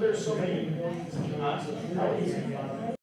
there's so many millions and millions of thousands.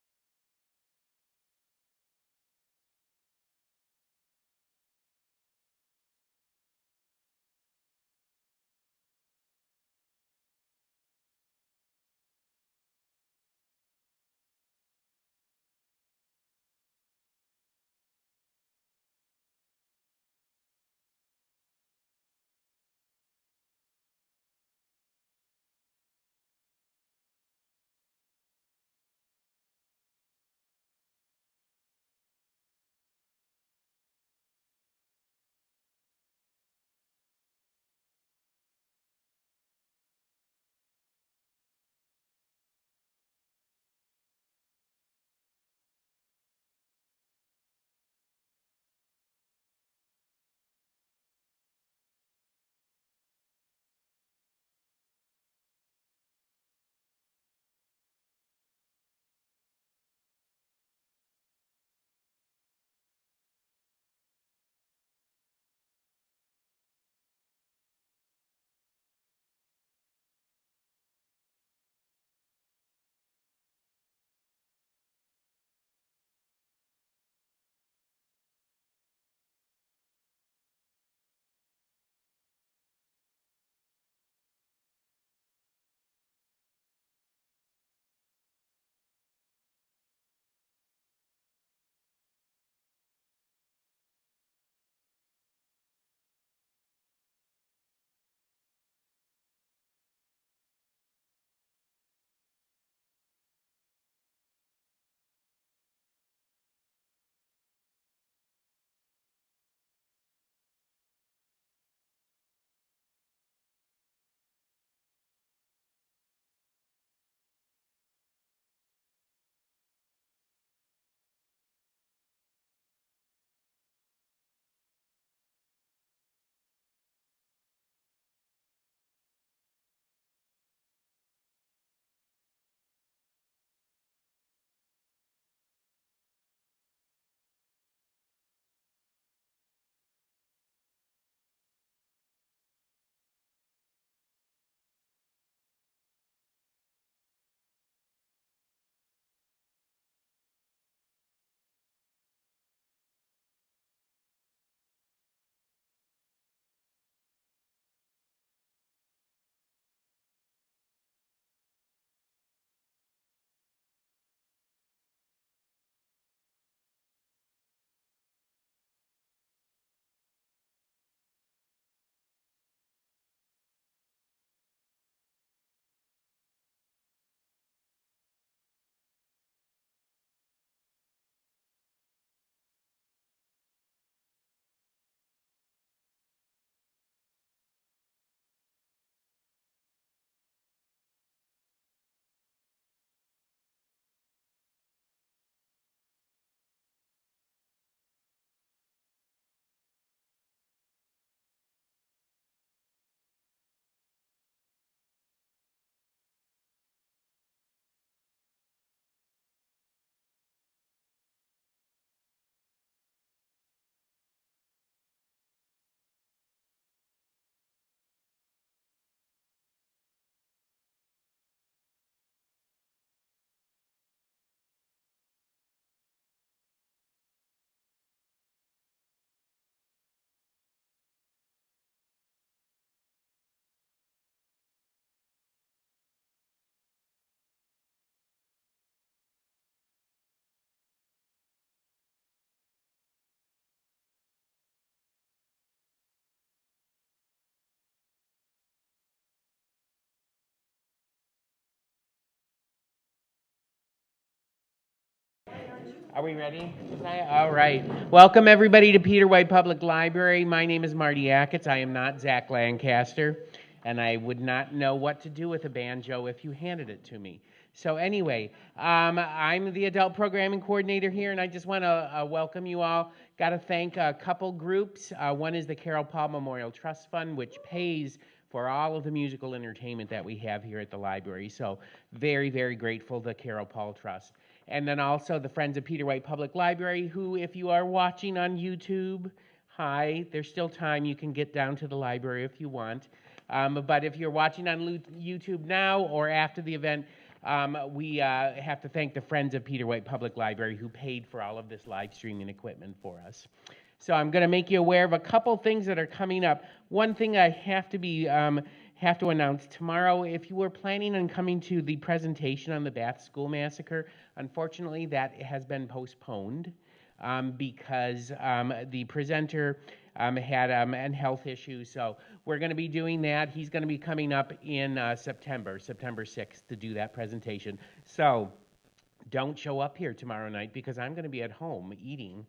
Are we ready? All right. Welcome, everybody, to Peter White Public Library. My name is Marty Ackett. I am not Zach Lancaster, and I would not know what to do with a banjo if you handed it to me. So anyway, I'm the adult programming coordinator here, and I just want to welcome you all. Got to thank a couple groups. One is the Carol Paul Memorial Trust Fund, which pays for all of the musical entertainment that we have here at the library. So very, very grateful to Carol Paul Trust. And then also the Friends of Peter White Public Library, who, if you are watching on YouTube, hi, there's still time. You can get down to the library if you want. But if you're watching on YouTube now or after the event, we have to thank the Friends of Peter White Public Library who paid for all of this live streaming equipment for us. So I'm going to make you aware of a couple things that are coming up. One thing I have to announce tomorrow, if you were planning on coming to the presentation on the Bath School Massacre, unfortunately that has been postponed because the presenter had a health issue. So we're going to be doing that. He's going to be coming up in September 6th to do that presentation. So don't show up here tomorrow night because I'm going to be at home eating.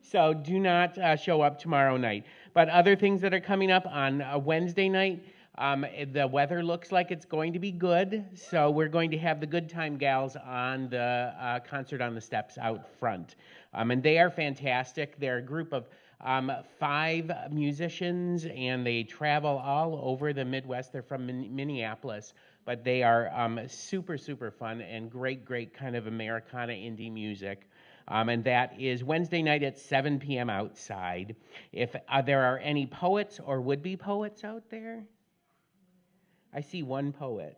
So do not show up tomorrow night. But other things that are coming up on Wednesday night, the weather looks like it's going to be good. So we're going to have the Good Time Gals on the concert on the steps out front. And they are fantastic. They're a group of 5 musicians, and they travel all over the Midwest. They're from Minneapolis, but they are super, super fun and great kind of Americana indie music. And that is Wednesday night at 7 p.m. outside. If there are any poets or would-be poets out there, I see one poet.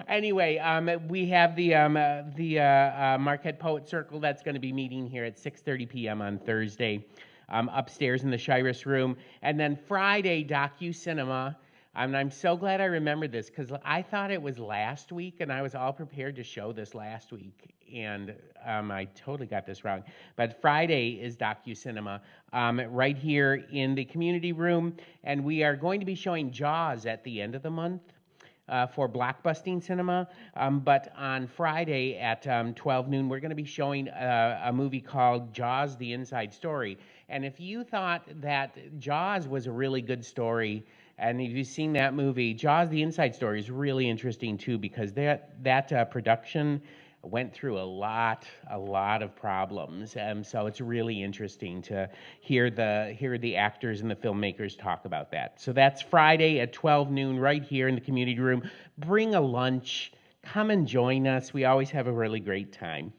Anyway, we have the Marquette Poet Circle that's going to be meeting here at 6:30 p.m. on Thursday, upstairs in the Shiras Room, and then Friday docu-cinema. And I'm so glad I remembered this because I thought it was last week, and I was all prepared to show this last week, and I totally got this wrong. But Friday is docu-cinema right here in the community room, and we are going to be showing Jaws at the end of the month for Blockbusting Cinema. But on Friday at 12 noon, we're going to be showing a movie called Jaws: The Inside Story. And if you thought that Jaws was a really good story, and if you've seen that movie, Jaws: The Inside Story is really interesting too because that production went through a lot of problems, and so it's really interesting to hear the actors and the filmmakers talk about that. So that's Friday at 12 noon right here in the community room. Bring a lunch, come and join us. We always have a really great time.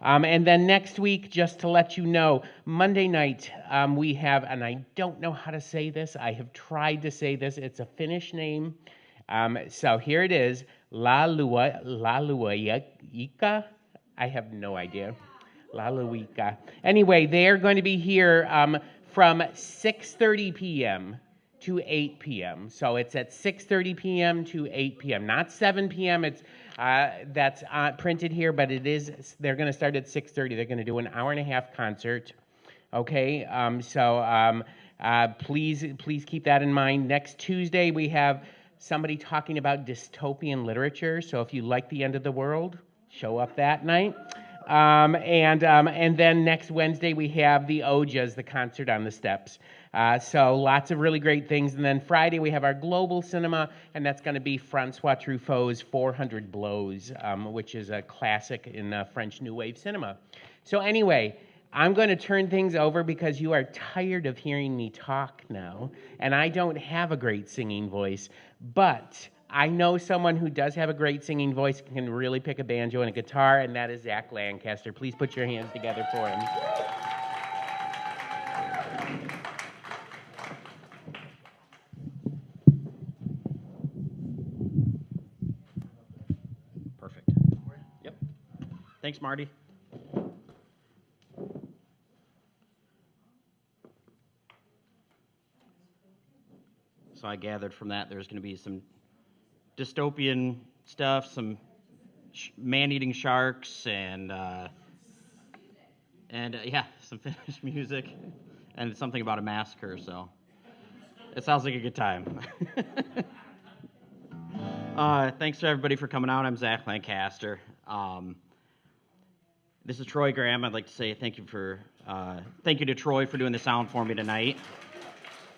And then next week, just to let you know, Monday night we have, and I don't know how to say this. I have tried to say this. It's a Finnish name. So here it is, La Luika. I have no idea. La Luika. Anyway, they are going to be here from 6:30 p.m. to 8 p.m. So it's at 6:30 p.m. to 8 p.m. Not 7 p.m. It's that's printed here, but it is. They're going to start at 6:30. They're going to do an hour-and-a-half concert. Okay. Please keep that in mind. Next Tuesday we have somebody talking about dystopian literature. So if you like The End of the World, show up that night. And then next Wednesday we have the Ojas, the concert on the steps. So lots of really great things. And then Friday we have our global cinema, and that's going to be Francois Truffaut's 400 Blows, which is a classic in French New Wave cinema. So anyway, I'm going to turn things over because you are tired of hearing me talk now, and I don't have a great singing voice, but I know someone who does have a great singing voice and can really pick a banjo and a guitar, and that is Zach Lancaster. Please put your hands together for him. Perfect. Yep. Thanks, Marty. So I gathered from that there's going to be some dystopian stuff, some man-eating sharks, and yeah, some Finnish music, and something about a massacre. So it sounds like a good time. Thanks to everybody for coming out. I'm Zach Lancaster. This is Troy Graham. I'd like to say thank you to Troy for doing the sound for me tonight.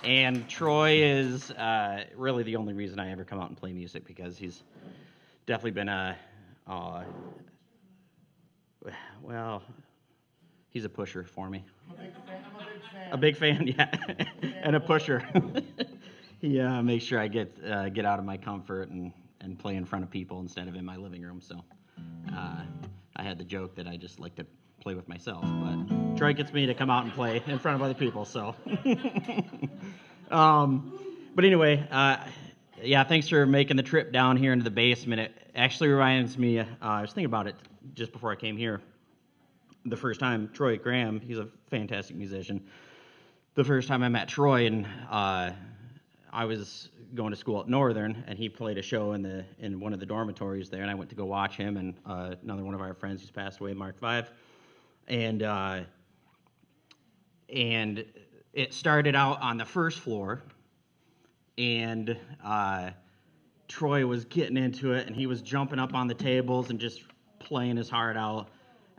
And Troy is really the only reason I ever come out and play music because he's definitely been he's a pusher for me. I'm a big fan, yeah, and a pusher. He makes sure I get out of my comfort and play in front of people instead of in my living room. So I had the joke that I just like to play play with myself, but Troy gets me to come out and play in front of other people. So, but anyway, yeah, thanks for making the trip down here into the basement. It actually reminds me. I was thinking about it just before I came here. The first time Troy Graham, he's a fantastic musician. The first time I met Troy, and I was going to school at Northern, and he played a show in one of the dormitories there, and I went to go watch him and another one of our friends who's passed away, Mark V. And it started out on the first floor, and Troy was getting into it, and he was jumping up on the tables and just playing his heart out.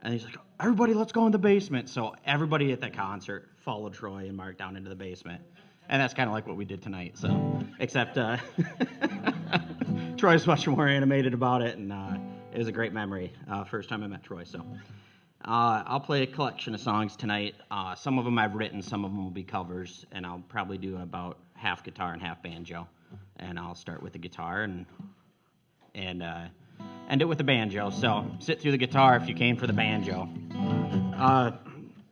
And he's like, everybody, let's go in the basement. So everybody at that concert followed Troy and Mark down into the basement. And that's kind of like what we did tonight. So, except Troy's much more animated about it, and it was a great memory. First time I met Troy. So I'll play a collection of songs tonight. Some of them I've written, some of them will be covers, and I'll probably do about half guitar and half banjo. And I'll start with the guitar and end it with the banjo. So sit through the guitar if you came for the banjo. I'm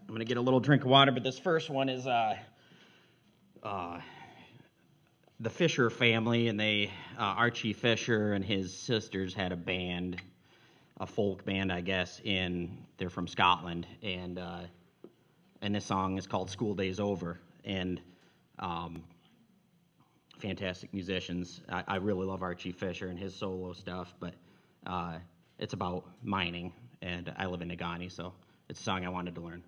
going to get a little drink of water, but this first one is the Fisher family, and they Archie Fisher and his sisters had a band, a folk band, I guess. They're from Scotland, and this song is called "School Day's Over." And fantastic musicians. I really love Archie Fisher and his solo stuff, but it's about mining, and I live in Negaunee, so it's a song I wanted to learn.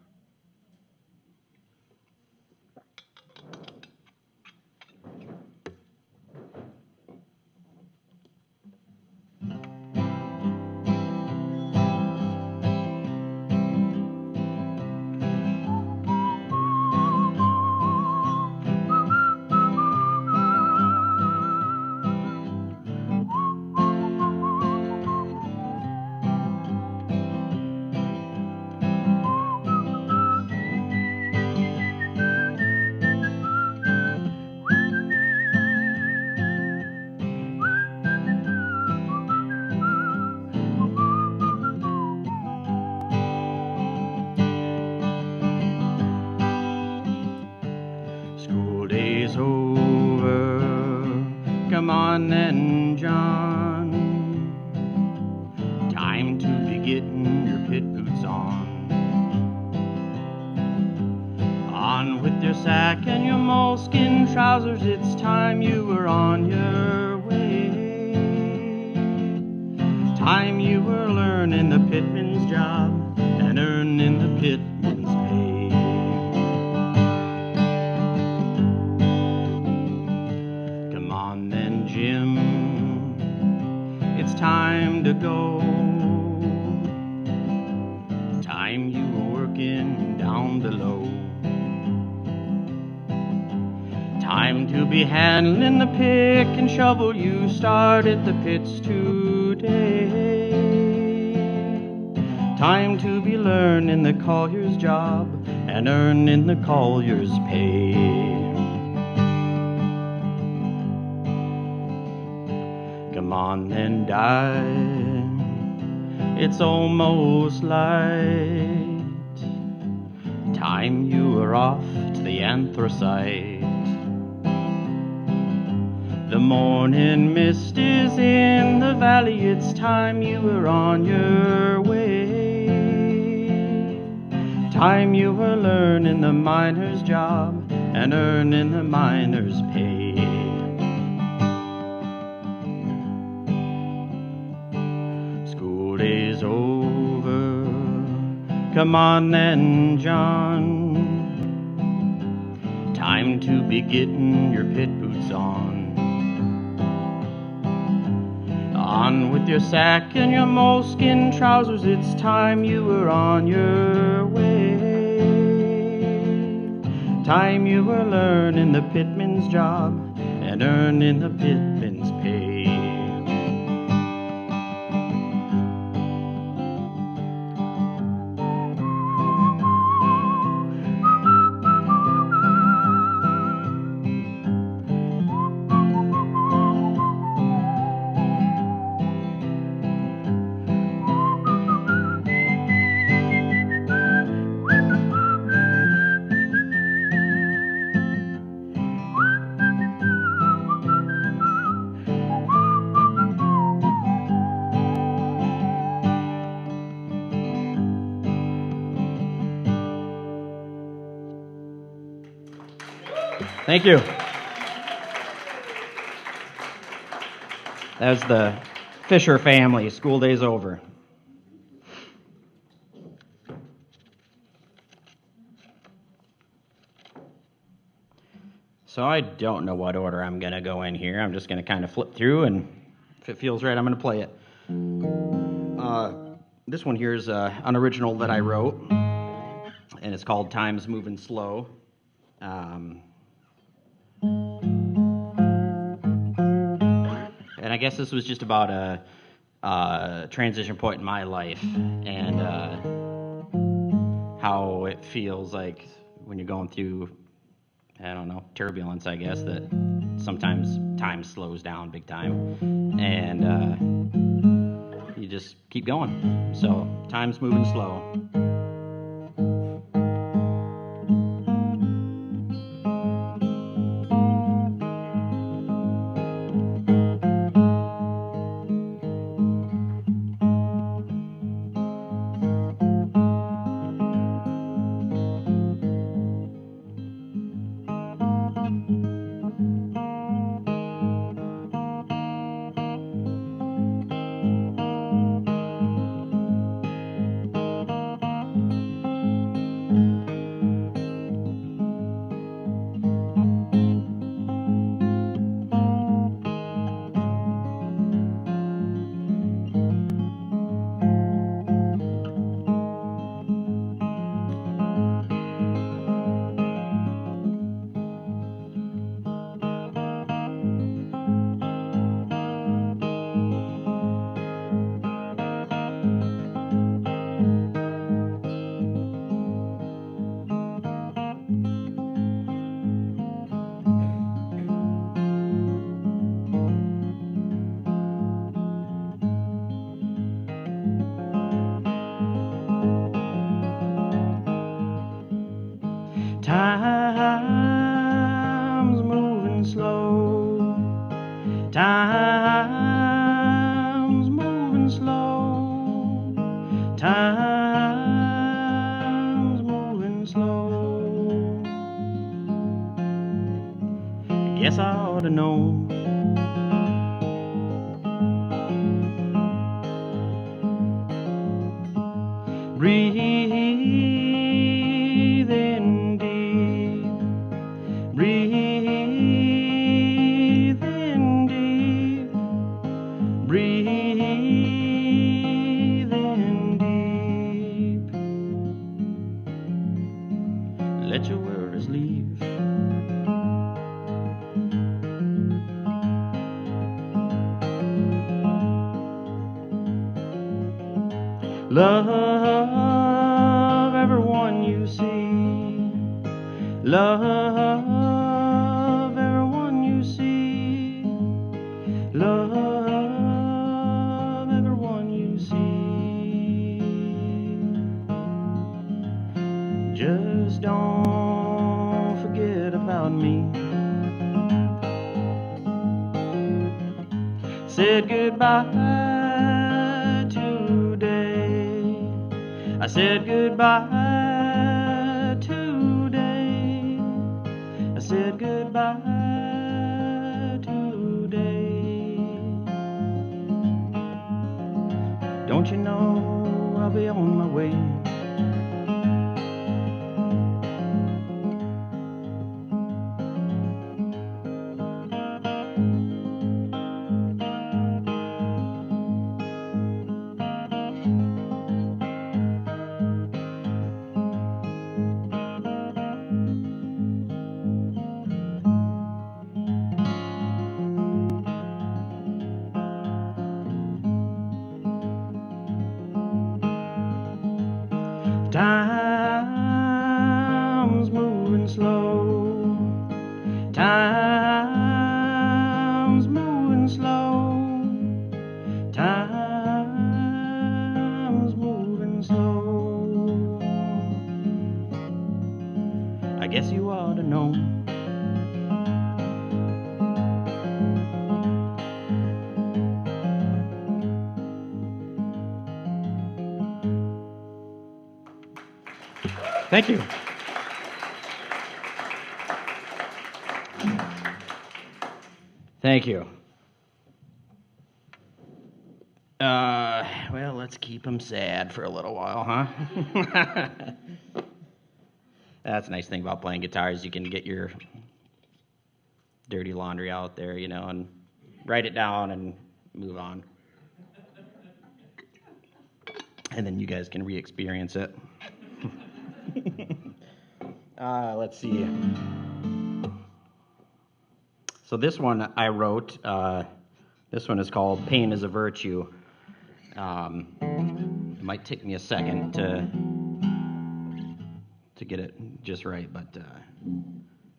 School day's over, come on then, John. Time to be getting your pit boots on. On with your sack and your moleskin trousers, it's time you were on your way. Time you were learning the pitman's job and earning the pitman's pay. Jim, it's time to go. Time you were working down below. Time to be handling the pick and shovel. You started the pits today. Time to be learning the collier's job and earning the collier's pay. Come on then, die. It's almost light. Time you were off to the anthracite. The morning mist is in the valley. It's time you were on your way. Time you were learning the miner's job and earning the miner's pay. Day's over, come on then, John. Time to be getting your pit boots on. On with your sack and your moleskin trousers, it's time you were on your way. Time you were learning the pitman's job and earning the pitman's pay. Thank you. That's the Fisher family. School day's over. So I don't know what order I'm going to go in here. I'm just going to kind of flip through, and if it feels right, I'm going to play it. This one here is an original that I wrote, and it's called Time's Moving Slow. And I guess this was just about a transition point in my life, and how it feels like when you're going through, I don't know, turbulence, I guess, that sometimes time slows down big time, and you just keep going. So, time's moving slow. Time's moving slow. Time's moving slow. Time's moving slow. Guess I ought to know. Breathe in deep. Breathe in deep. Breathe in deep. Let your worries leave. Love everyone you see. Love everyone you see. Love everyone you see. Just don't forget about me. Said goodbye today. I said goodbye today. I said goodbye today. Don't you know I'll be on my way? Time's moving slow. Time's moving slow. Time's moving slow. I guess you ought to know. Thank you. Thank you. Well, let's keep them sad for a little while, huh? That's a nice thing about playing guitar is you can get your dirty laundry out there, and write it down and move on. And then you guys can re-experience it. Let's see. So this one I wrote. This one is called "Pain is a Virtue." It might take me a second to get it just right, but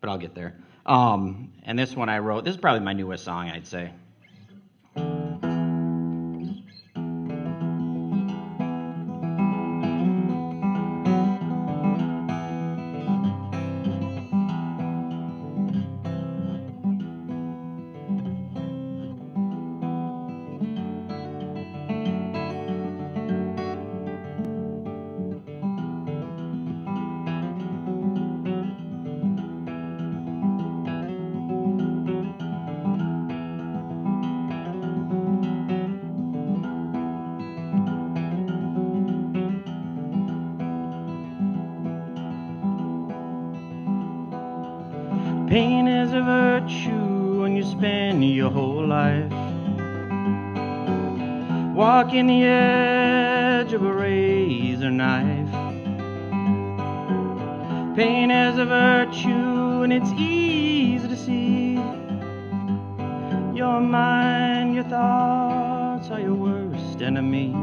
I'll get there. And this one I wrote. This is probably my newest song, I'd say. Pain is a virtue when you spend your whole life walking the edge of a razor knife. Pain is a virtue and it's easy to see. Your mind, your thoughts are your worst enemy.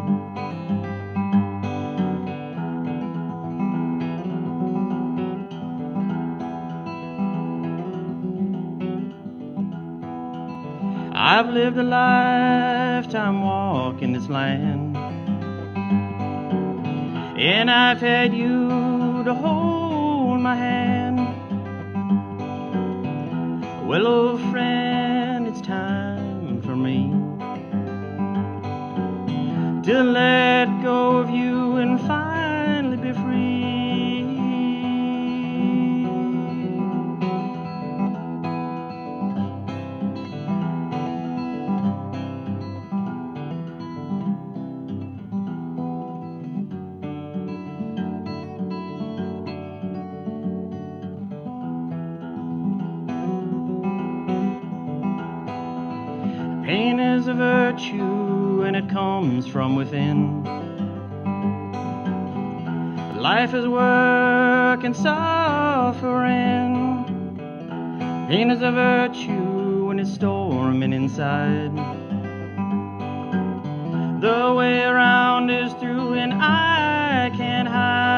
I've lived a lifetime walking this land, and I've had you to hold my hand. Well, old friend, it's time for me to let go of you and finally be free. Pain is a virtue and it comes from within. Life is work and suffering. Pain is a virtue when it's storming inside. The way around is through and I can't hide.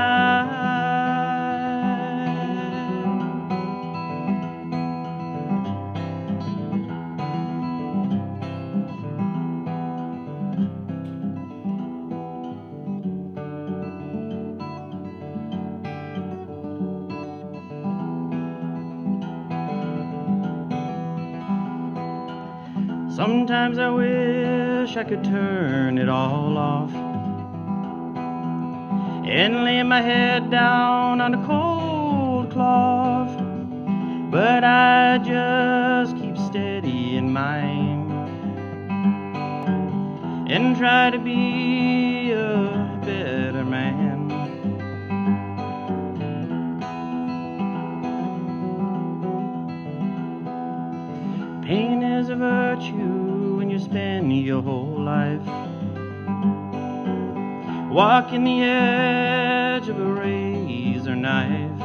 Sometimes I wish I could turn it all off and lay my head down on a cold cloth, but I just keep steady in my aim and try to be a better man. Pain is a virtue when you spend your whole life walking the edge of a razor knife.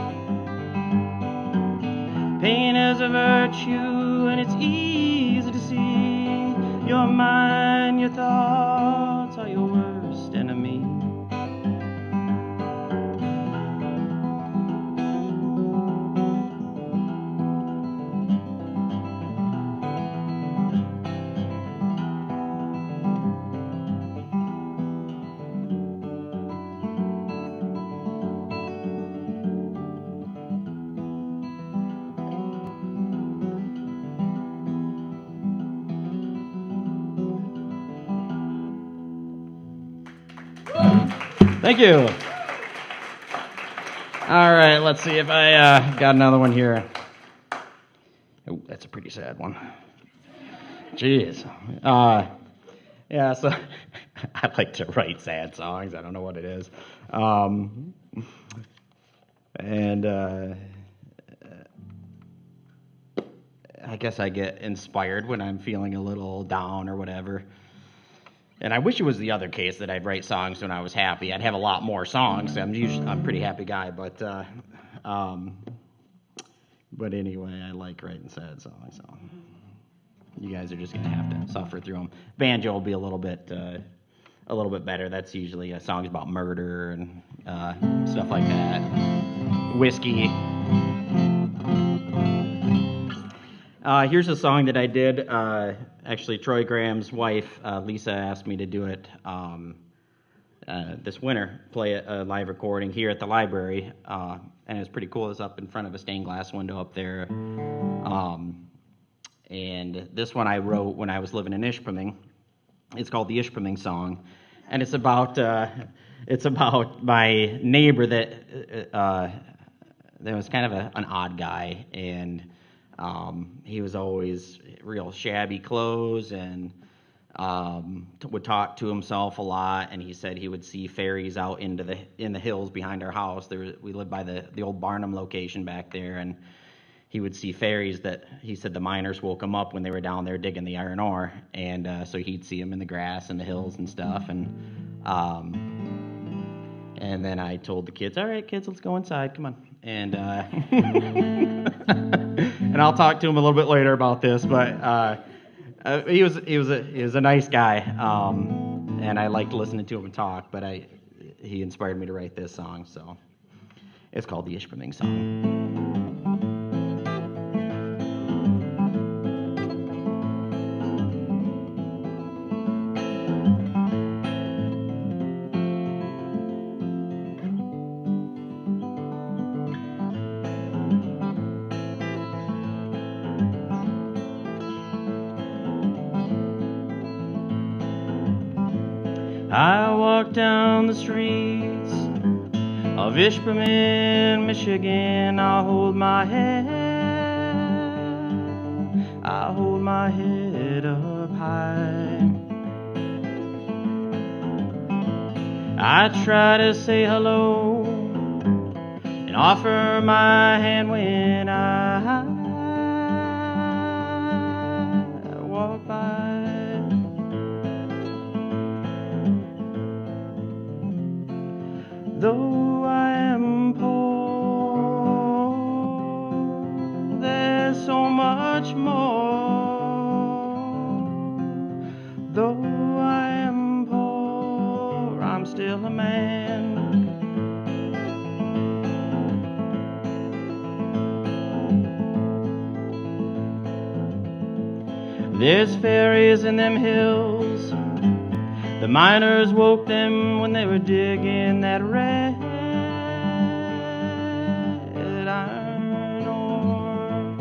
Pain is a virtue and it's easy to see. Your mind, your thoughts are your worst enemy. Thank you. All right, let's see if I got another one here. Oh, that's a pretty sad one. Jeez. Yeah, so I like to write sad songs. I don't know what it is. And I guess I get inspired when I'm feeling a little down or whatever. And I wish it was the other case that I'd write songs when I was happy. I'd have a lot more songs. I'm a pretty happy guy, but anyway, I like writing sad songs. So you guys are just gonna have to suffer through them. Banjo will be a little bit better. That's usually songs about murder and stuff like that. Whiskey. Here's a song that I did. Actually, Troy Graham's wife, Lisa, asked me to do it this winter, play a live recording here at the library. And it's pretty cool. It's up in front of a stained glass window up there. And this one I wrote when I was living in Ishpeming. It's called the Ishpeming Song. And it's about my neighbor that was kind of an odd guy. And he was always real shabby clothes and would talk to himself a lot. And he said he would see fairies out in the hills behind our house. We lived by the old Barnum location back there, and he would see fairies that he said the miners woke him up when they were down there digging the iron ore. And so he'd see them in the grass and the hills and stuff. And then I told the kids, "All right, kids, let's go inside. Come on." And and I'll talk to him a little bit later about this, but he was a nice guy, and I liked listening to him talk. But he inspired me to write this song, so it's called the Ishpeming Song. I walk down the streets of Ishpeming, Michigan. I hold my head up high. I try to say hello and offer my hand when I walk by. Though I am poor, there's so much more. Though I am poor, I'm still a man. There's fairies in them hills. The miners woke them when they were digging that red iron ore.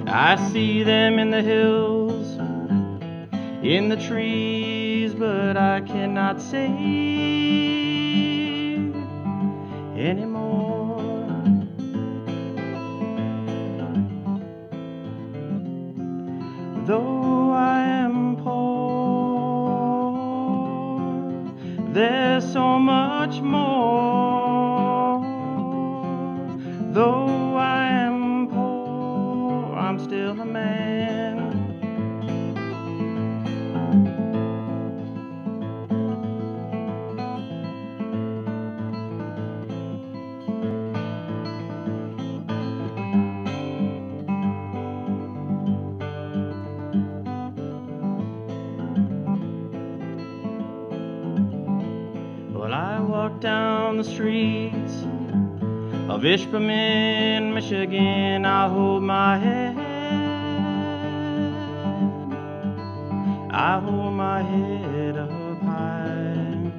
I see them in the hills, in the trees, but I cannot say anymore. Though I am poor, there's so much more. Though I am poor, I'm still a man. Well, I walk down the streets of Ishpeming, Michigan. I hold my head, I hold my head up high,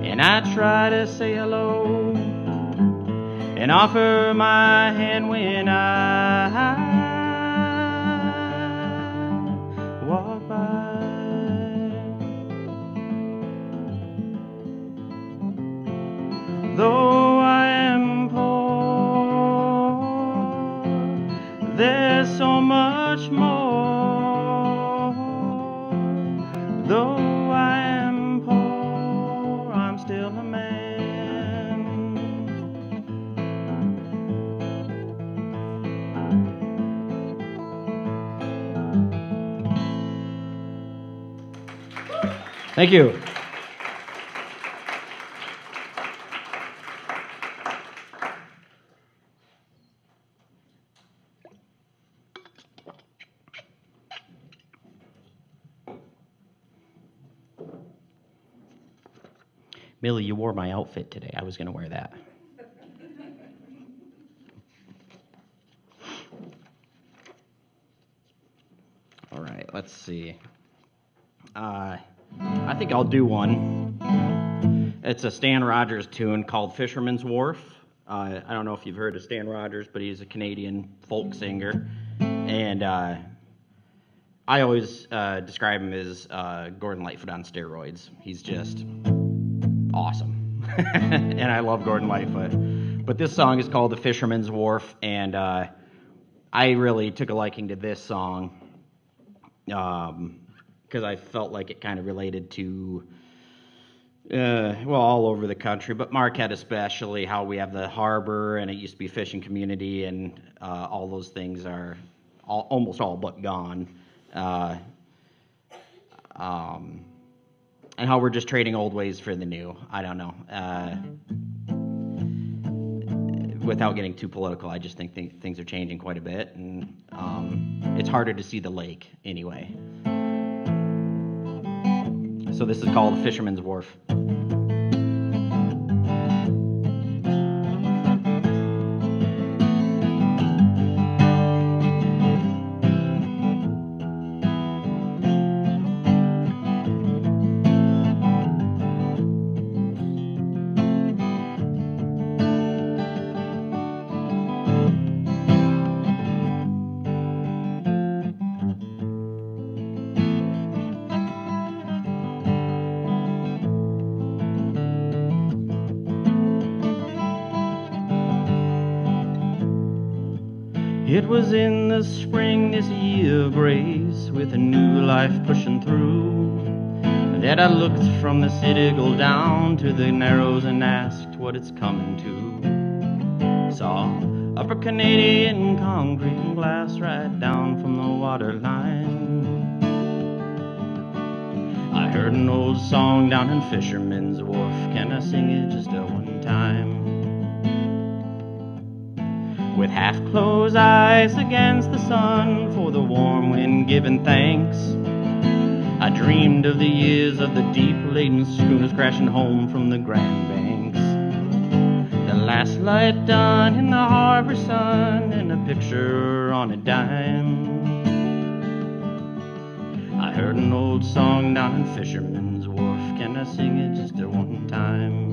and I try to say hello and offer my hand when I walk by. Though I am poor, there's so much more. Though I am poor, I'm still a man. Thank you. Millie, you wore my outfit today. I was going to wear that. All right, let's see. I think I'll do one. It's a Stan Rogers tune called Fisherman's Wharf. I don't know if you've heard of Stan Rogers, but he's a Canadian folk singer. And I always describe him as Gordon Lightfoot on steroids. He's just awesome. And I love Gordon Lightfoot. But this song is called The Fisherman's Wharf, and I really took a liking to this song because I felt like it kind of related to, all over the country, but Marquette especially, how we have the harbor, and it used to be a fishing community, and all those things are almost all but gone. And how we're just trading old ways for the new. I don't know. Without getting too political, I just think things are changing quite a bit, and it's harder to see the lake anyway. So this is called The Fisherman's Wharf. It was in the spring, this year of grace, with a new life pushing through, that I looked from the city goal down to the Narrows and asked what it's coming to. Saw upper Canadian concrete and glass right down from the waterline. I heard an old song down in Fisherman's Wharf. Can I sing it just a one time? With half-closed eyes against the sun, for the warm wind giving thanks, I dreamed of the years of the deep-laden schooners crashing home from the Grand Banks. The last light done in the harbor sun, and a picture on a dime. I heard an old song down in Fisherman's Wharf. Can I sing it just a one time?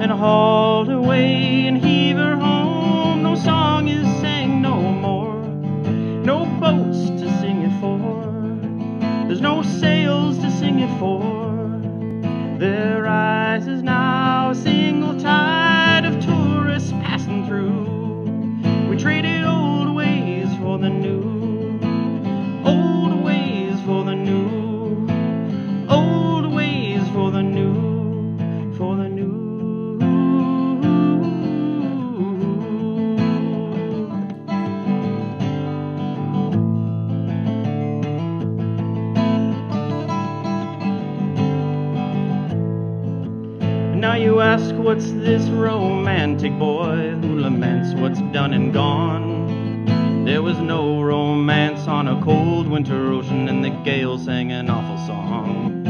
And hauled away and heave her home. No song is sang no more, no boats to sing it for. There's no sails to sing it for. There rises now a single tide of tourists passing through. We traded old ways for the new, old ways for the new, old ways for the new, for the new. Now you ask, what's this romantic boy who laments what's done and gone? There was no romance on a cold winter ocean, and the gale sang an awful song.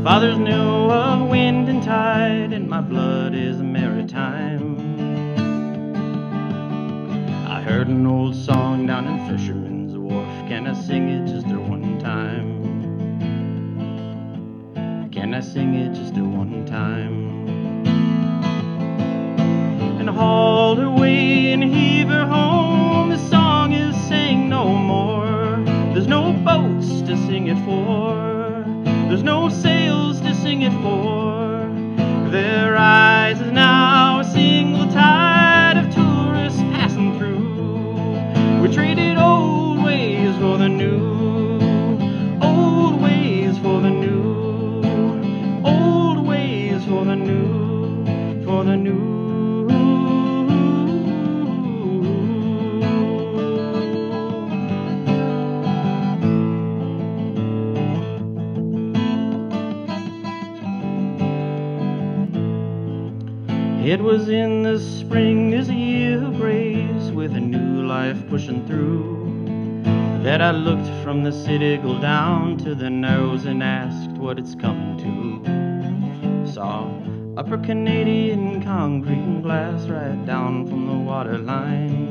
Fathers knew of wind and tide, and my blood is maritime. I heard an old song down in Fisherman's Wharf. Can I sing it just a one time? Can I sing it just a one time? And hauled her away and heave her home. The song is sang no more. There's no boats to sing it for. There's no sails to sing it for. There rises now a single tide of tourists It was in the spring, this year of grace, with a new life pushing through, that I looked from the city go down to the narrows and asked what it's coming to. Saw upper Canadian concrete and glass right down from the water line.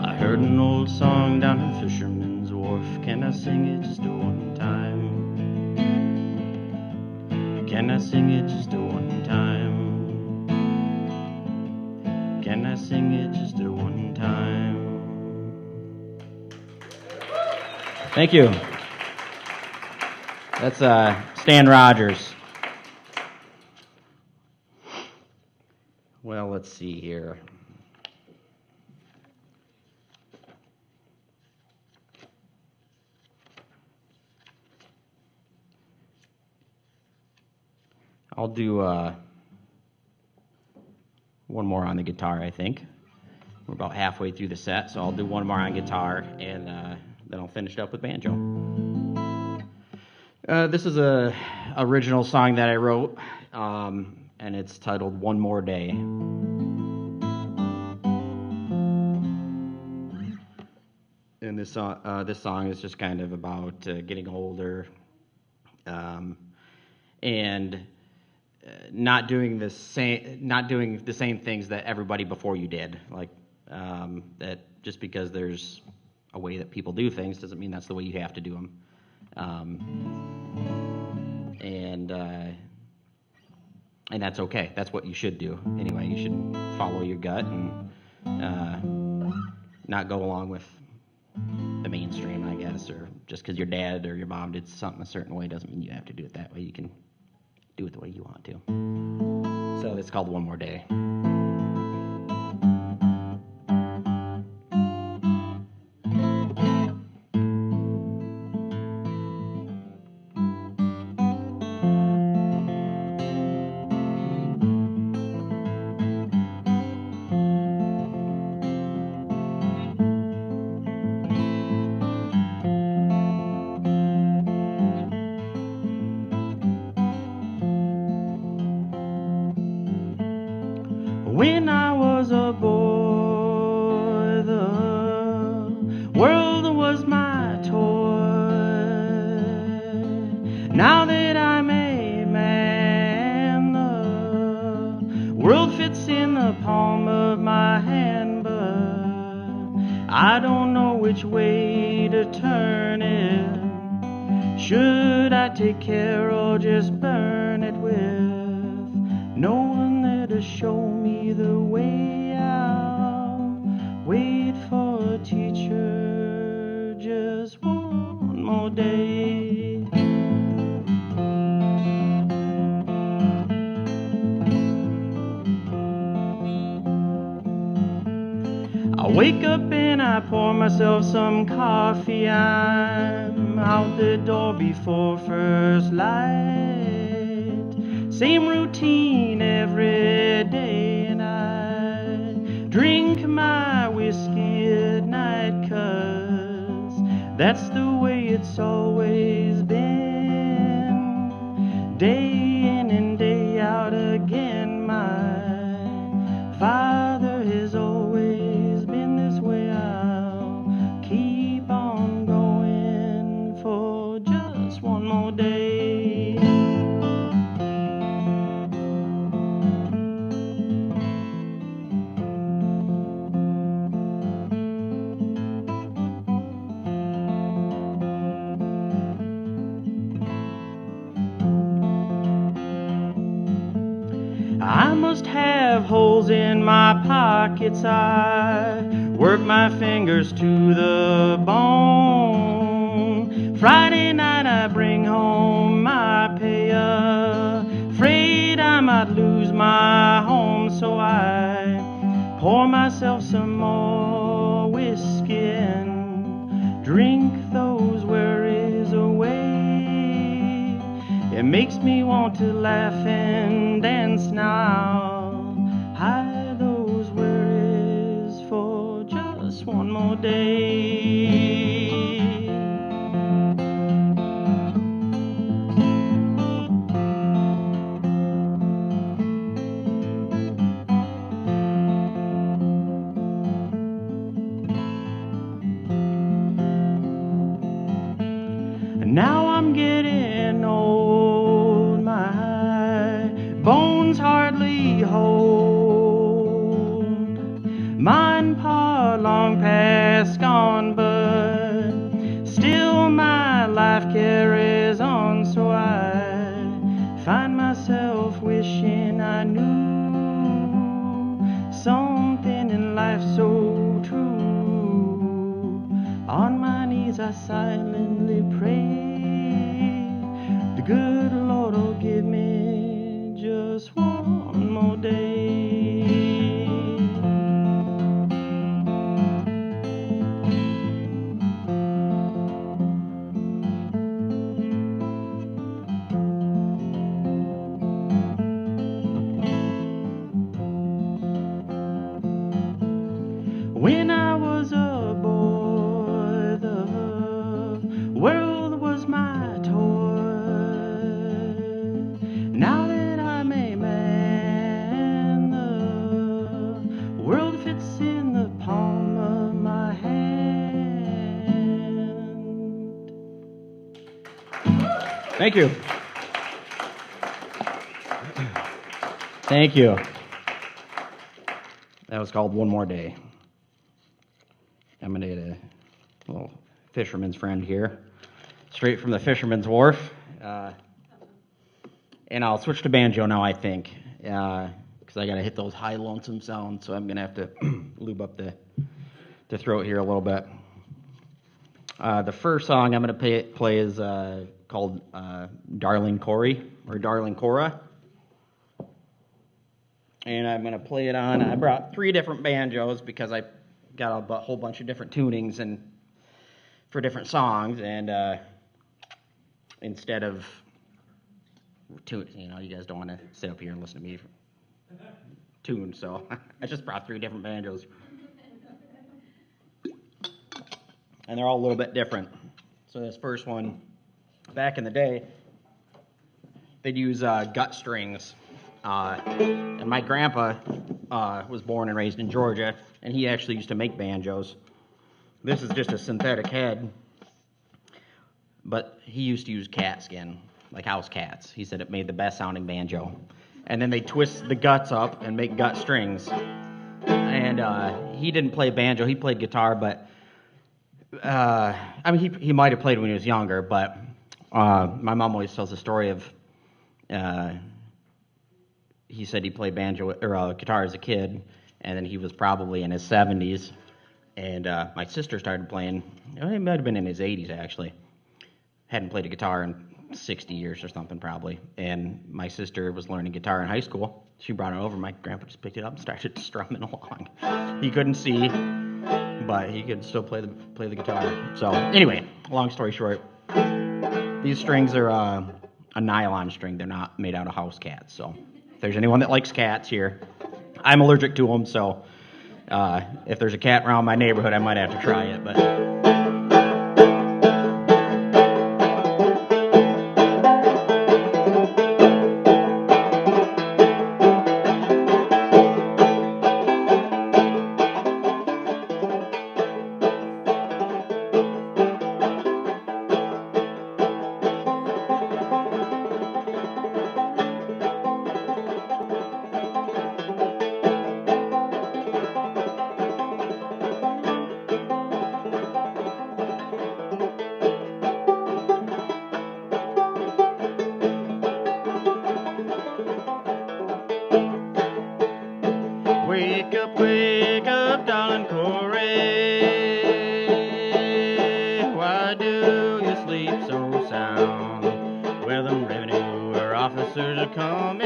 I heard an old song down at Fisherman's Wharf. Can I sing it just one time? Can I sing it just one time? Can I sing it just one time? Thank you. That's Stan Rogers. Well, let's see here. I'll do one more on the guitar, I think. We're about halfway through the set, so I'll do one more on guitar, and then I'll finish it up with banjo. This is a original song that I wrote, and it's titled "One More Day." And this song is just kind of about getting older, and not doing the same things that everybody before you did. Like that, just because there's a way that people do things doesn't mean that's the way you have to do them. And that's okay. That's what you should do anyway. You should follow your gut and not go along with the mainstream, I guess, or just because your dad or your mom did something a certain way doesn't mean you have to do it that way. You can do it the way you want to. So it's called One More Day. When I was a boy, the world was my toy. Now that I'm a man, the world fits in the palm of my hand, but I don't know which way to turn it. Should I take care or just burn it with no one there to show me the way out? Wait for a teacher just one more day. I wake up and I pour myself some coffee. I'm out the door before first light. Same routine every day, and I drink my whiskey at night, 'cause that's the way it's always been. Day in and day out again, my father has always been this way. I'll keep on going for just one more day. I must have holes in my pockets. I work my fingers to the bone. Friday night I bring home my pay, afraid I might lose my home. So I pour myself some more whiskey and drink those worries away. It makes me want to laugh and dance now. Hide those worries for just one more day. past gone, but still my life carries on, so I find myself wishing I knew something in life so true. On my knees I silently pray the good Lord will give me just one more day. When I was a boy, the world was my toy. Now that I'm a man, the world fits in the palm of my hand. Thank you. Thank you. That was called One More Day. I'm going to get a little fisherman's friend here, straight from the fisherman's wharf. And I'll switch to banjo now, I think, because I got to hit those high lonesome sounds, so I'm going to have to lube up the throat here a little bit. The first song I'm going to play is called Darling Corey, or Darling Cora. And I'm going to play it on, I brought 3 different banjos because I got a whole bunch of different tunings and for different songs, and instead of you guys don't want to sit up here and listen to me tune, so I just brought 3 different banjos, and they're all a little bit different. So this first one, back in the day, they'd use gut strings, and my grandpa was born and raised in Georgia, and he actually used to make banjos. This is just a synthetic head, but he used to use cat skin, like house cats. He said it made the best sounding banjo. And then they twist the guts up and make gut strings. And he didn't play banjo, he played guitar, but he might have played when he was younger, but my mom always tells the story of he said he played banjo or guitar as a kid, and then he was probably in his 70s, and my sister started playing. He might have been in his 80s, actually. Hadn't played a guitar in 60 years or something, probably. And my sister was learning guitar in high school. She brought it over. My grandpa just picked it up and started strumming along. He couldn't see, but he could still play the guitar. So anyway, long story short, these strings are a nylon string. They're not made out of house cats. So if there's anyone that likes cats here, I'm allergic to them, so if there's a cat around my neighborhood, I might have to try it. But wake up, darling Corey. Why do you sleep so sound? Well, them revenue officers are coming.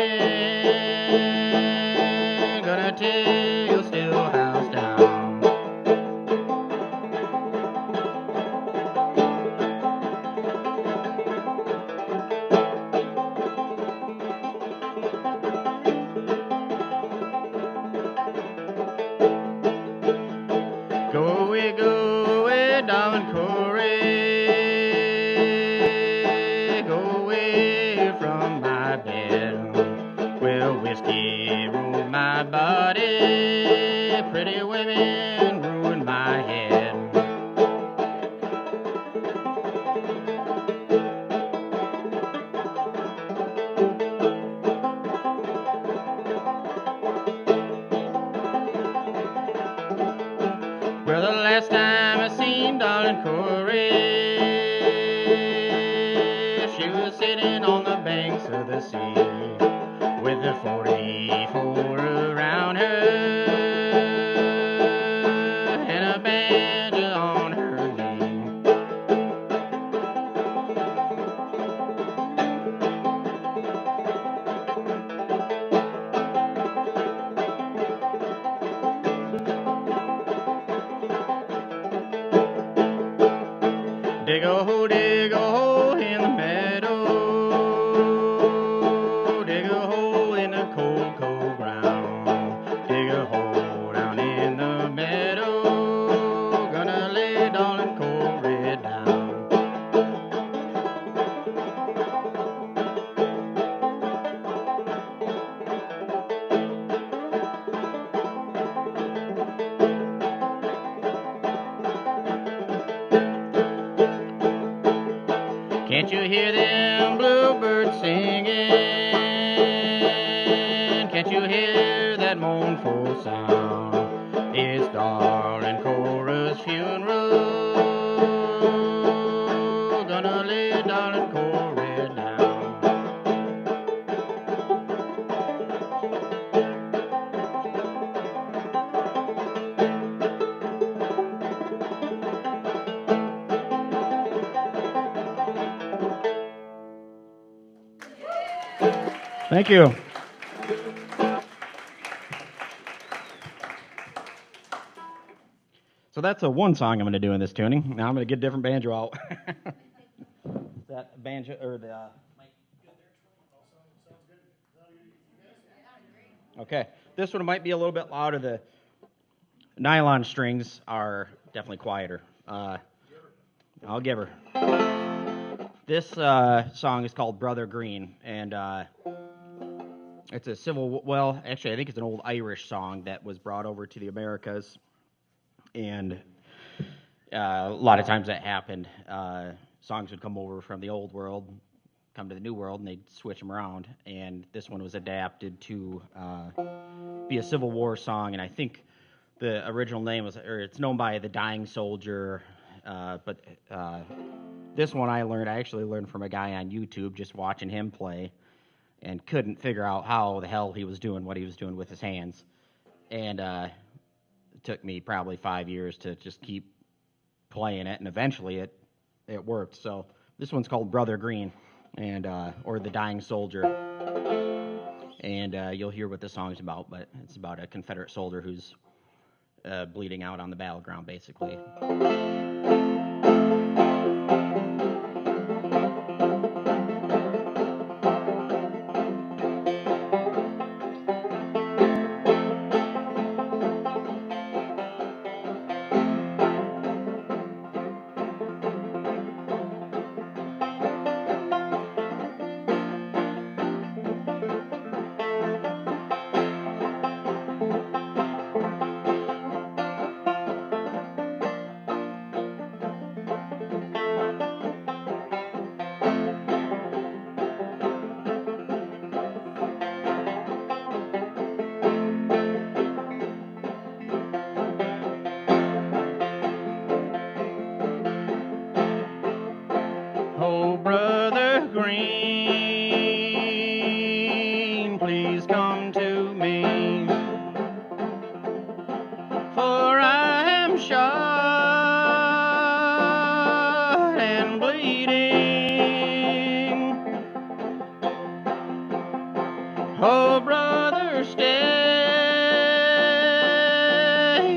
Gonna tear your still house down. Go away, darling Corey. Go away from my bed. Well, whiskey ruined my body. Pretty women ruined my head. Well, the last time darling chorus. She was sitting on the banks of the sea with a 44 around her and a banjo on her knee. Dig a hole in the meadow. Dig a hole in the cold, cold ground. Dig a hole down in the meadow. Gonna lay darling Corey down. Can't you hear them bluebirds singing? Can't you hear that mournful sound? It's darling Cora's funeral. Gonna lay darling Cora down. Thank you. So that's a one song I'm going to do in this tuning. Now I'm going to get a different banjo out. That banjo or the. Okay, this one might be a little bit louder. The nylon strings are definitely quieter. I'll give her. This song is called Brother Green, and it's a well, actually, I think it's an old Irish song that was brought over to the Americas, and a lot of times that happened. Songs would come over from the old world, come to the new world, and they'd switch them around, and this one was adapted to be a Civil War song, and I think the original name was, or it's known by the Dying Soldier, but this one I actually learned from a guy on YouTube, just watching him play, and couldn't figure out how the hell he was doing what he was doing with his hands. And it took me probably 5 years to just keep playing it, and eventually it worked. So this one's called Brother Green, and or The Dying Soldier. And you'll hear what the song's about, but it's about a Confederate soldier who's bleeding out on the battleground, basically. Oh, Brother Green, please come to me, for I am shot and bleeding. Oh, brother, stay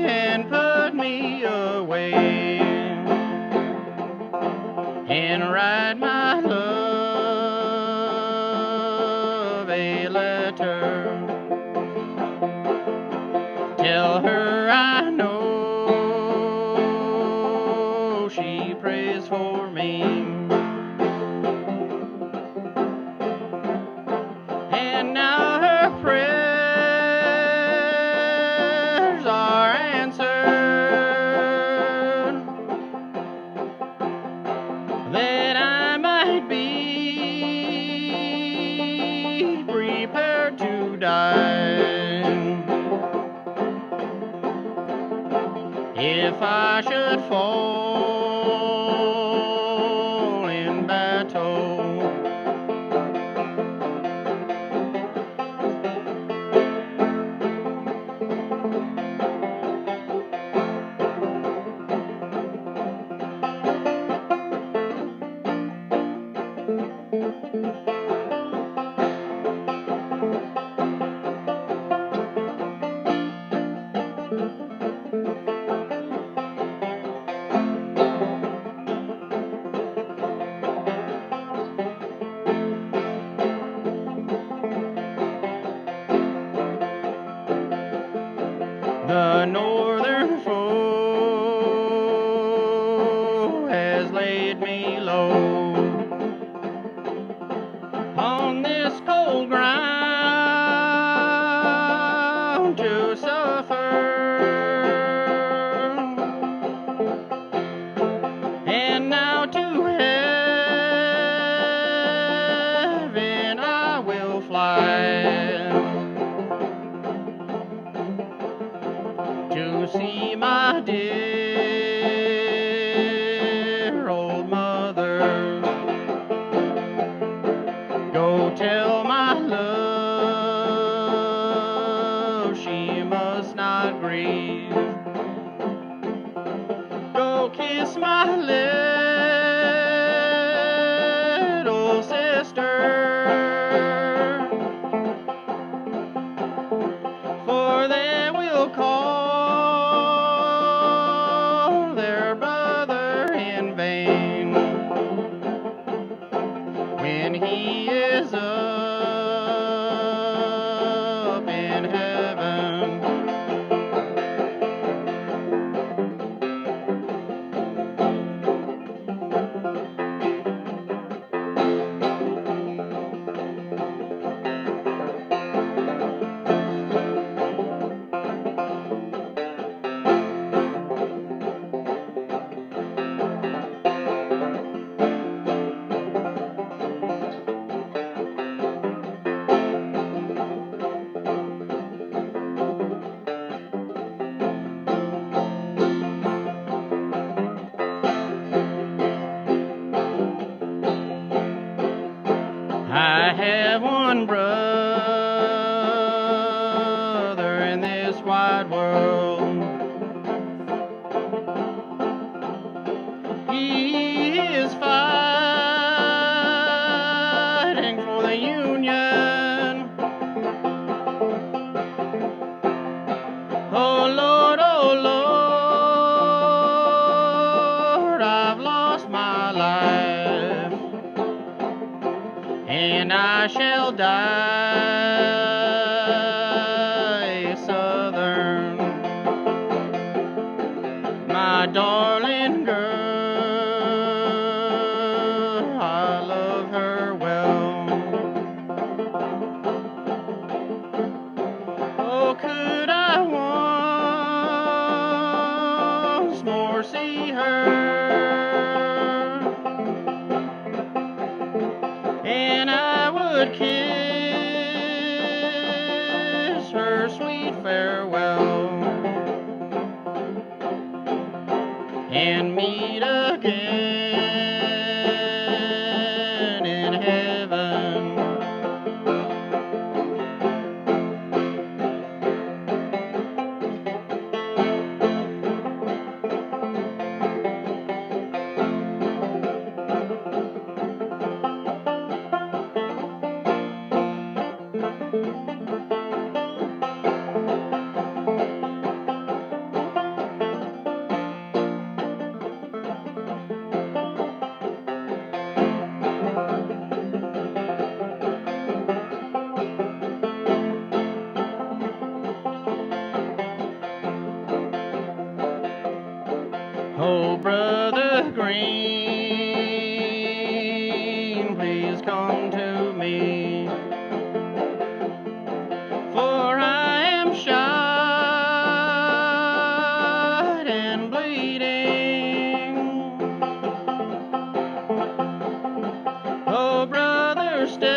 and put me away, and write my love a letter. Tell her I know she prays for me, and now her prayers are answered, that I might be prepared to die. If I should fall The northern foe has laid me low on this cold ground to suffer. And now to heaven I will fly to see my dear old mother. Go tell my love she must not grieve. Go kiss my little sister, for they will call their brother in vain when he is up in heaven. I have one brother in this wide world. He is fighting for the Union. Oh Lord, I've lost my life, and I shall die Southern. My darling girl, I love her well. Oh, could I once more see her, and I would kiss her sweet farewell, and meet again in heaven. Oh, Brother Green, please come to me, for I am shot and bleeding. Oh, brother, stay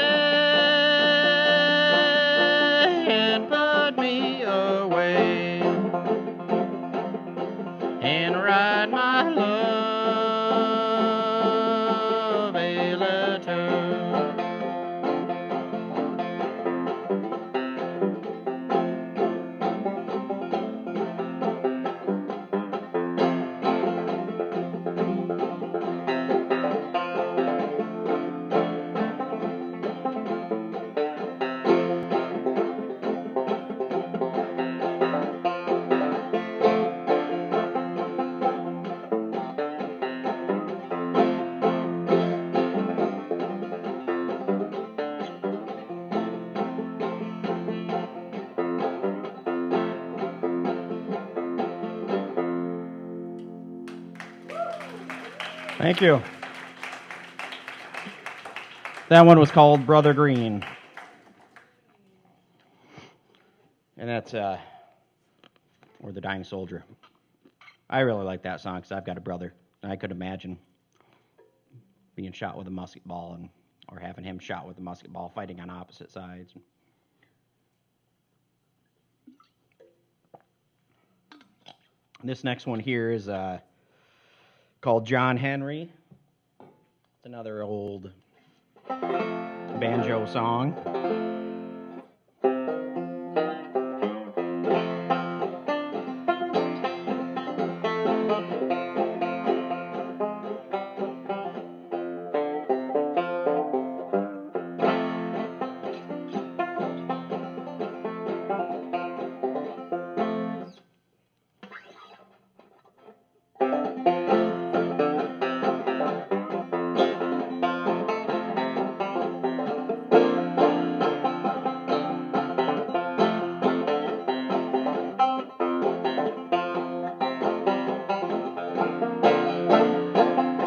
and put me away, and write my love a letter. Thank you. That one was called Brother Green. And that's Or the Dying Soldier. I really like that song because I've got a brother. And I could imagine being shot with a musket ball or having him shot with a musket ball, fighting on opposite sides. This next one here is called John Henry. It's another old banjo song.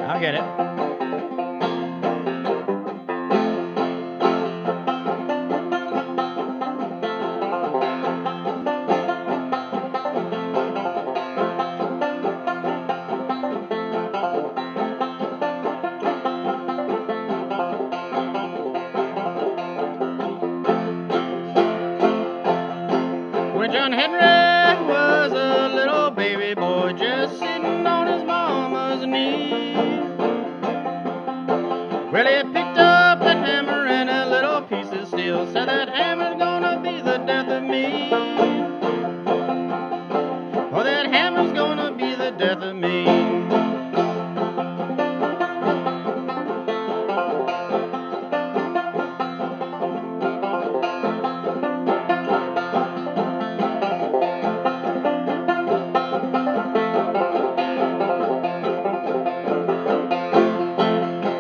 I'll get it. When John Henry was a little baby boy just sitting on his mama's knee, well, he picked up that hammer and a little piece of steel, said that hammer's gonna be the death of me. Oh, that hammer's gonna be the death of me.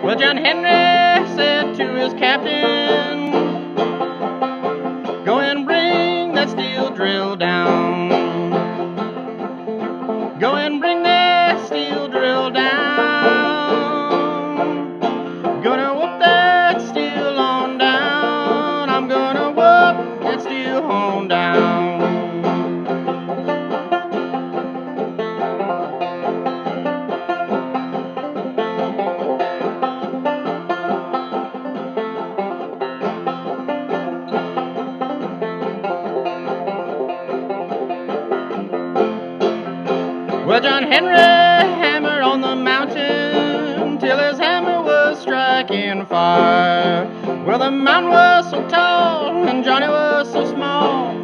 Well, John Henry said to his captain, go and bring that steel drill down. Go and bring that steel drill down. Gonna whoop that steel on down. I'm gonna whoop that steel on down. Well, John Henry hammered on the mountain till his hammer was striking fire. Well, the mountain was so tall and Johnny was so small.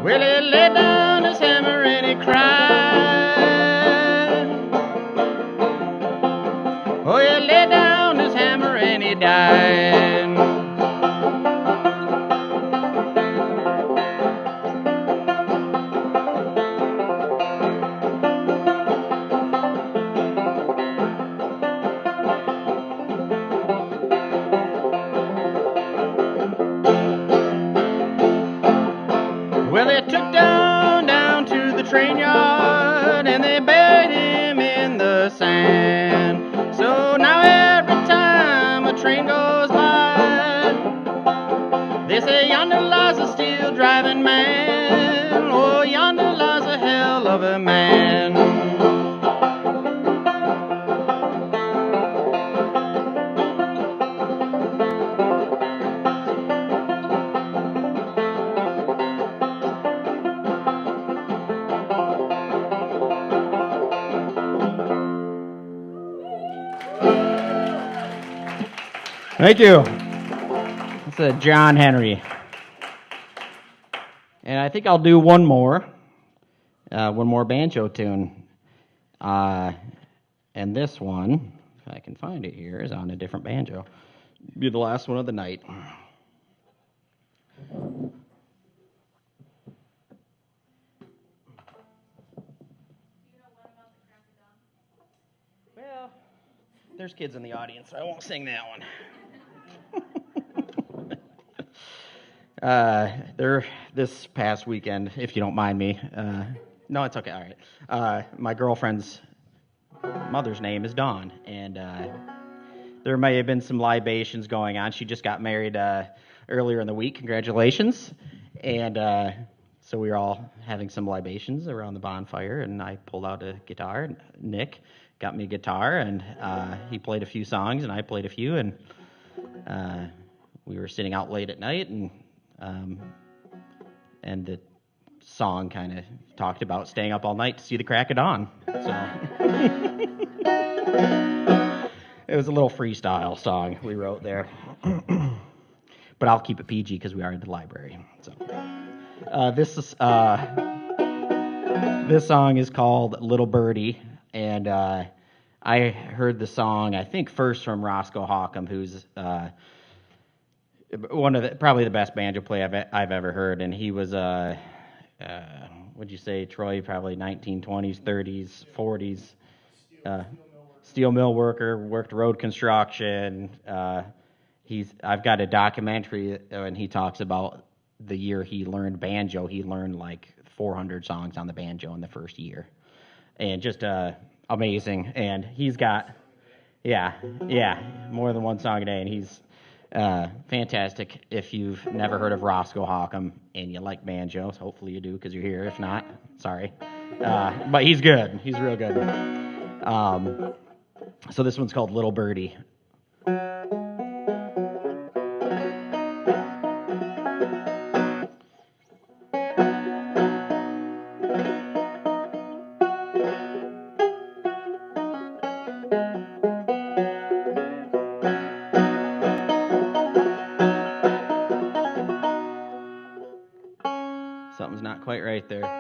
Well, he laid down his hammer and he cried. Oh, he laid down his hammer and he died. Well, they took down to the train yard and they buried him in the sand. So now every time a train goes by, they say yonder lies a steel driving man. Oh, yonder lies a hell of a man. Thank you. That's John Henry. And I think I'll do one more banjo tune. And this one, if I can find it here, is on a different banjo. Be the last one of the night. Well, there's kids in the audience, so I won't sing that one. This past weekend, if you don't mind me No, it's okay. All right. My girlfriend's mother's name is Dawn, and there may have been some libations going on. She just got married earlier in the week. Congratulations. And so we were all having some libations around the bonfire, and I pulled out a guitar. Nick got me a guitar, and he played a few songs, and I played a few, and we were sitting out late at night, and the song kind of talked about staying up all night to see the crack of dawn. So it was a little freestyle song we wrote there. But I'll keep it PG because we are in the library. So this song is called Little Birdie, and I heard the song I think first from Roscoe Hawkham, who's probably the best banjo player I've ever heard, and he was what'd you say, Troy? Probably 1920s, 30s, 40s. Steel mill worker, worked road construction. I've got a documentary, and he talks about the year he learned banjo. He learned like 400 songs on the banjo in the first year, and just amazing. And he's got, more than one song a day, and he's fantastic. If you've never heard of Roscoe Hawkham and you like banjos, hopefully you do because you're here. If not, sorry. But he's good. He's real good. So this one's called Little Birdie. Something's not quite right there.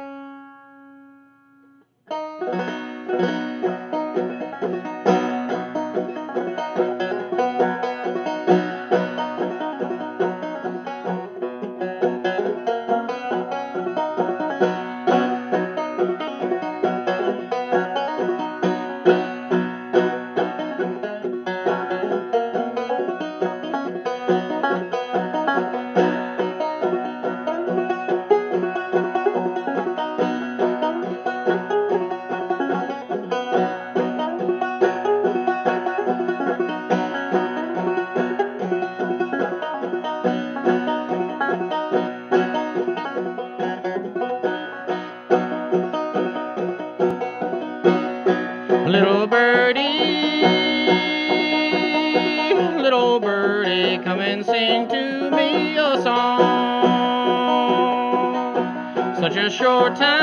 Little birdie, come and sing to me a song. Such a short time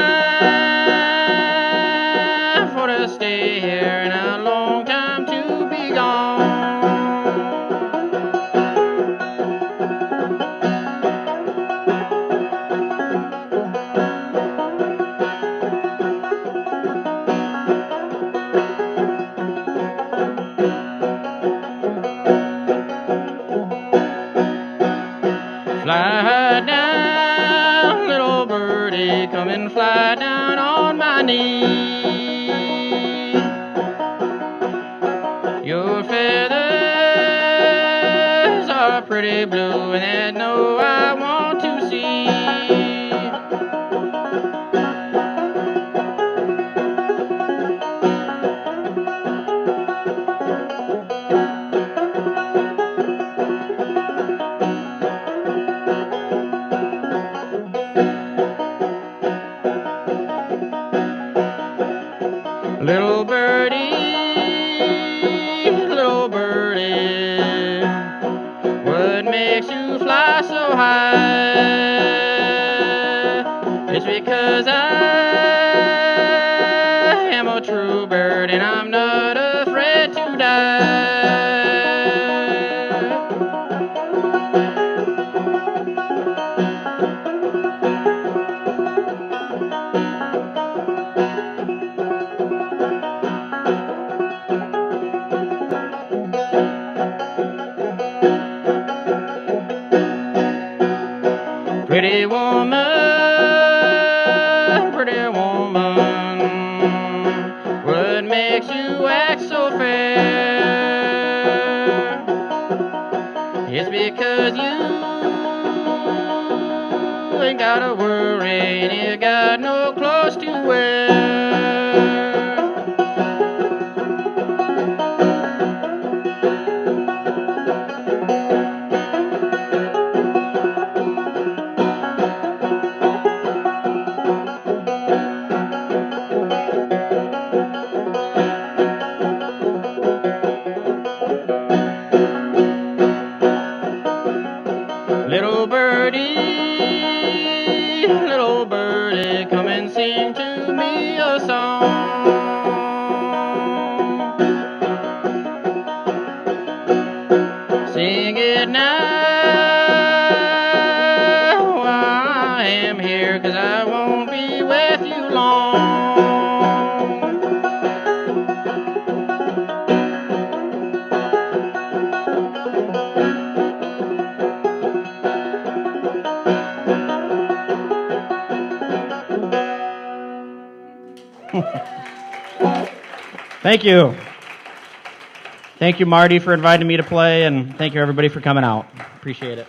for to stay here and a long time to be gone. Fly down, little birdie, come and fly down on my knee. Your feathers are pretty blue, and there's no I want to see. Little birdie, what makes you fly so high? It's because I am a true bird and I'm not afraid to die. Pretty woman, what makes you act so fair? It's because you ain't got to worry and you got no clothes to Little birdie, come and sing to me a song. Sing it now while I am here, 'cause I won't be with you long. Thank you. Thank you, Marty, for inviting me to play, and thank you, everybody, for coming out. Appreciate it.